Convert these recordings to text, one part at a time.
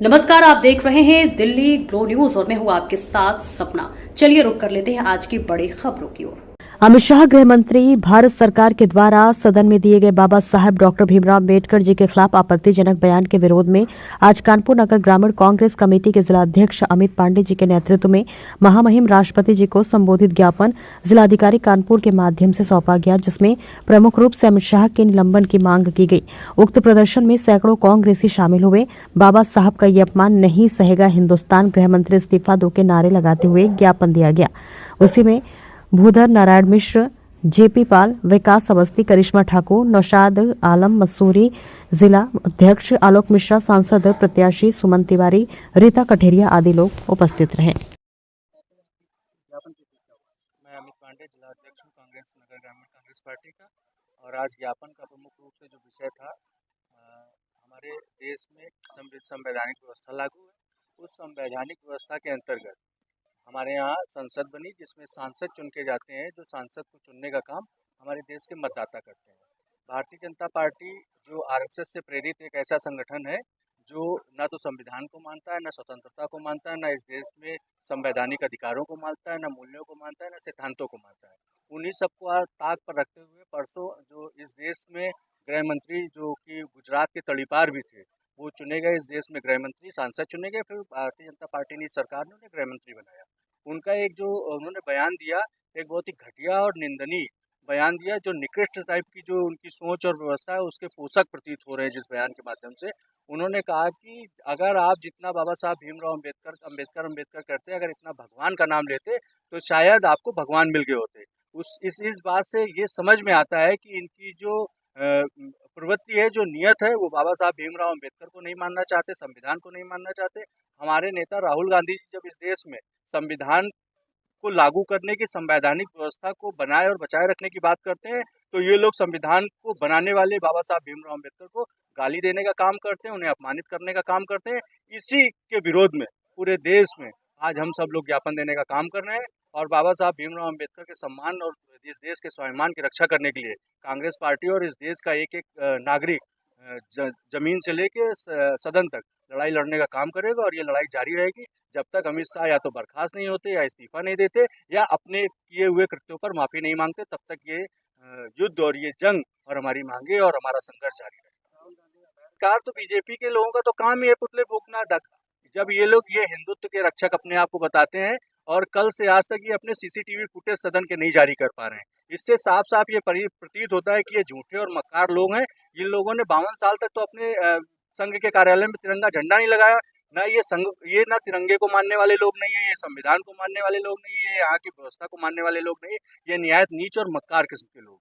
नमस्कार, आप देख रहे हैं दिल्ली ग्लो न्यूज और मैं हूं आपके साथ सपना। चलिए रुक कर लेते हैं आज की बड़ी खबरों की ओर। अमित शाह गृह मंत्री भारत सरकार के द्वारा सदन में दिए गए बाबा साहेब डॉक्टर भीमराव अम्बेडकर जी के खिलाफ आपत्तिजनक बयान के विरोध में आज कानपुर नगर ग्रामीण कांग्रेस कमेटी के जिलाध्यक्ष अमित पांडे जी के नेतृत्व में महामहिम राष्ट्रपति जी को संबोधित ज्ञापन जिलाधिकारी कानपुर के माध्यम से सौंपा गया, जिसमें प्रमुख रूप से अमित शाह के निलंबन की मांग की गई। उक्त प्रदर्शन में सैकड़ों कांग्रेसी शामिल हुए। बाबा साहब का ये अपमान नहीं सहेगा हिंदुस्तान, गृह मंत्री इस्तीफा दो के नारे लगाते हुए ज्ञापन दिया गया। उसी में भूधर नारायण मिश्र, जेपी पाल, विकास अवस्थी, करिश्मा ठाकुर, नौशाद आलम मसूरी, जिला अध्यक्ष आलोक मिश्रा, सांसद प्रत्याशी सुमन तिवारी, रीता कठेरिया आदि लोग उपस्थित रहे। मैं अमित पांडे, जिला अध्यक्ष हूँ कांग्रेस नगर ग्रामीण कांग्रेस पार्टी का। और आज ज्ञापन का प्रमुख रूप से जो विषय था, हमारे देश में संवैधानिक व्यवस्था लागू है। उस संवैधानिक व्यवस्था के अंतर्गत हमारे यहाँ संसद बनी, जिसमें सांसद चुन के जाते हैं। जो सांसद को चुनने का काम हमारे देश के मतदाता करते हैं। भारतीय जनता पार्टी जो आरएसएस से प्रेरित एक ऐसा संगठन है जो ना तो संविधान को मानता है, ना स्वतंत्रता को मानता है, ना इस देश में संवैधानिक अधिकारों को मानता है, ना मूल्यों को मानता है, ना सिद्धांतों को मानता है। उन्हीं सबको ताक पर रखते हुए परसों जो इस देश में गृह मंत्री, जो कि गुजरात के तड़ीपार भी थे, वो चुने गए। इस देश में गृह मंत्री, सांसद चुने गए। फिर भारतीय जनता पार्टी ने, सरकार ने उन्हें गृह मंत्री बनाया। उनका एक जो उन्होंने बयान दिया, एक बहुत ही घटिया और निंदनीय बयान दिया, जो निकृष्ट टाइप की जो उनकी सोच और व्यवस्था है उसके पोषक प्रतीत हो रहे हैं। जिस बयान के माध्यम से उन्होंने कहा कि अगर आप जितना बाबा साहब भीमराव अम्बेडकर करते, अगर इतना भगवान का नाम लेते तो शायद आपको भगवान मिल गए होते। इस बात से ये समझ में आता है कि इनकी जो प्रवृत्ति है, जो नियत है, वो बाबा साहब भीमराव अम्बेडकर को नहीं मानना चाहते, संविधान को नहीं मानना चाहते। हमारे नेता राहुल गांधी जी जब इस देश में संविधान को लागू करने की, संवैधानिक व्यवस्था को बनाए और बचाए रखने की बात करते हैं, तो ये लोग संविधान को बनाने वाले बाबा साहब भीमराव अम्बेडकर को गाली देने का काम करते हैं, उन्हें अपमानित करने का काम करते हैं। इसी के विरोध में पूरे देश में आज हम सब लोग ज्ञापन देने का काम कर रहे हैं। और बाबा साहब भीमराव अम्बेडकर के सम्मान और इस देश के स्वाभिमान की रक्षा करने के लिए कांग्रेस पार्टी और इस देश का एक एक नागरिक जमीन से लेके सदन तक लड़ाई लड़ने का काम करेगा। और ये लड़ाई जारी रहेगी जब तक अमित शाह या तो बर्खास्त नहीं होते, या इस्तीफा नहीं देते, या अपने किए हुए कृत्यों पर माफी नहीं मांगते। तब तक ये युद्ध और ये जंग और हमारी मांगे और हमारा संघर्ष जारी रहेगा। सरकार तो बीजेपी के लोगों का तो काम ही है पुतले फूकना। जब ये लोग ये हिंदुत्व के रक्षक अपने आप को बताते हैं, और कल से आज तक ये अपने सीसीटीवी फुटेज सदन के नहीं जारी कर पा रहे हैं, इससे साफ साफ ये प्रतीत होता है कि ये झूठे और मक्कार लोग हैं। इन लोगों ने 52 साल तक तो अपने संघ के कार्यालय में तिरंगा झंडा नहीं लगाया। ना ये संघ, ये ना तिरंगे को मानने वाले लोग नहीं है, ये संविधान को मानने वाले लोग नहीं है, यहाँ की व्यवस्था को मानने वाले लोग नहीं है। ये निहायत नीच और मक्कार किस्म के लोग।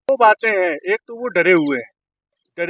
दो बातें हैं, एक तो वो डरे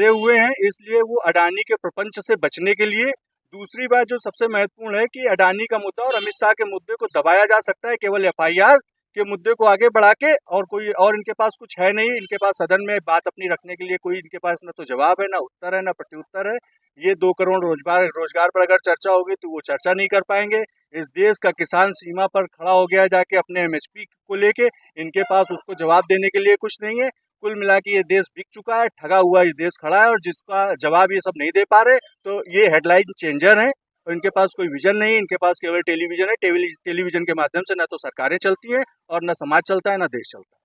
हुए हैं, इसलिए वो अडानी के प्रपंच से बचने के लिए। दूसरी बात जो सबसे महत्वपूर्ण है कि अडानी का मुद्दा और अमित शाह के मुद्दे को दबाया जा सकता है केवल एफआईआर के मुद्दे को आगे बढ़ा के, और कोई और इनके पास कुछ है नहीं। इनके पास सदन में बात अपनी रखने के लिए कोई इनके पास ना तो जवाब है, ना उत्तर है, ना प्रत्युत्तर है। ये 2 करोड़ रोजगार पर अगर चर्चा होगी तो वो चर्चा नहीं कर पाएंगे। इस देश का किसान सीमा पर खड़ा हो गया जाके अपने एमएसपी को लेके, इनके पास उसको जवाब देने के लिए कुछ नहीं है। कुल मिला के ये देश बिक चुका है, ठगा हुआ ये देश खड़ा है, और जिसका जवाब ये सब नहीं दे पा रहे। तो ये हेडलाइन चेंजर हैं, और इनके पास कोई विजन नहीं है। इनके पास केवल टेलीविजन है। टेलीविजन के माध्यम से ना तो सरकारें चलती हैं, और ना समाज चलता है, ना देश चलता है।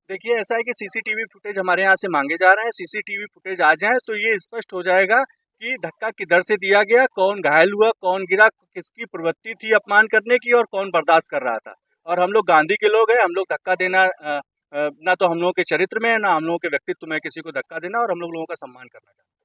देखिए, ऐसा है कि सीसीटीवी फुटेज हमारे यहाँ से मांगे जा रहे हैं। सीसीटीवी फुटेज आ जाए तो ये स्पष्ट हो जाएगा कि धक्का किधर से दिया गया, कौन घायल हुआ, कौन गिरा, किसकी प्रवृत्ति थी अपमान करने की, और कौन बर्दाश्त कर रहा था। और हम लोग गांधी के लोग हैं। हम लोग धक्का देना ना तो हम लोगों के चरित्र में है, ना हम लोगों के व्यक्तित्व में किसी को धक्का देना, और हम लोगों का सम्मान करना चाहिए।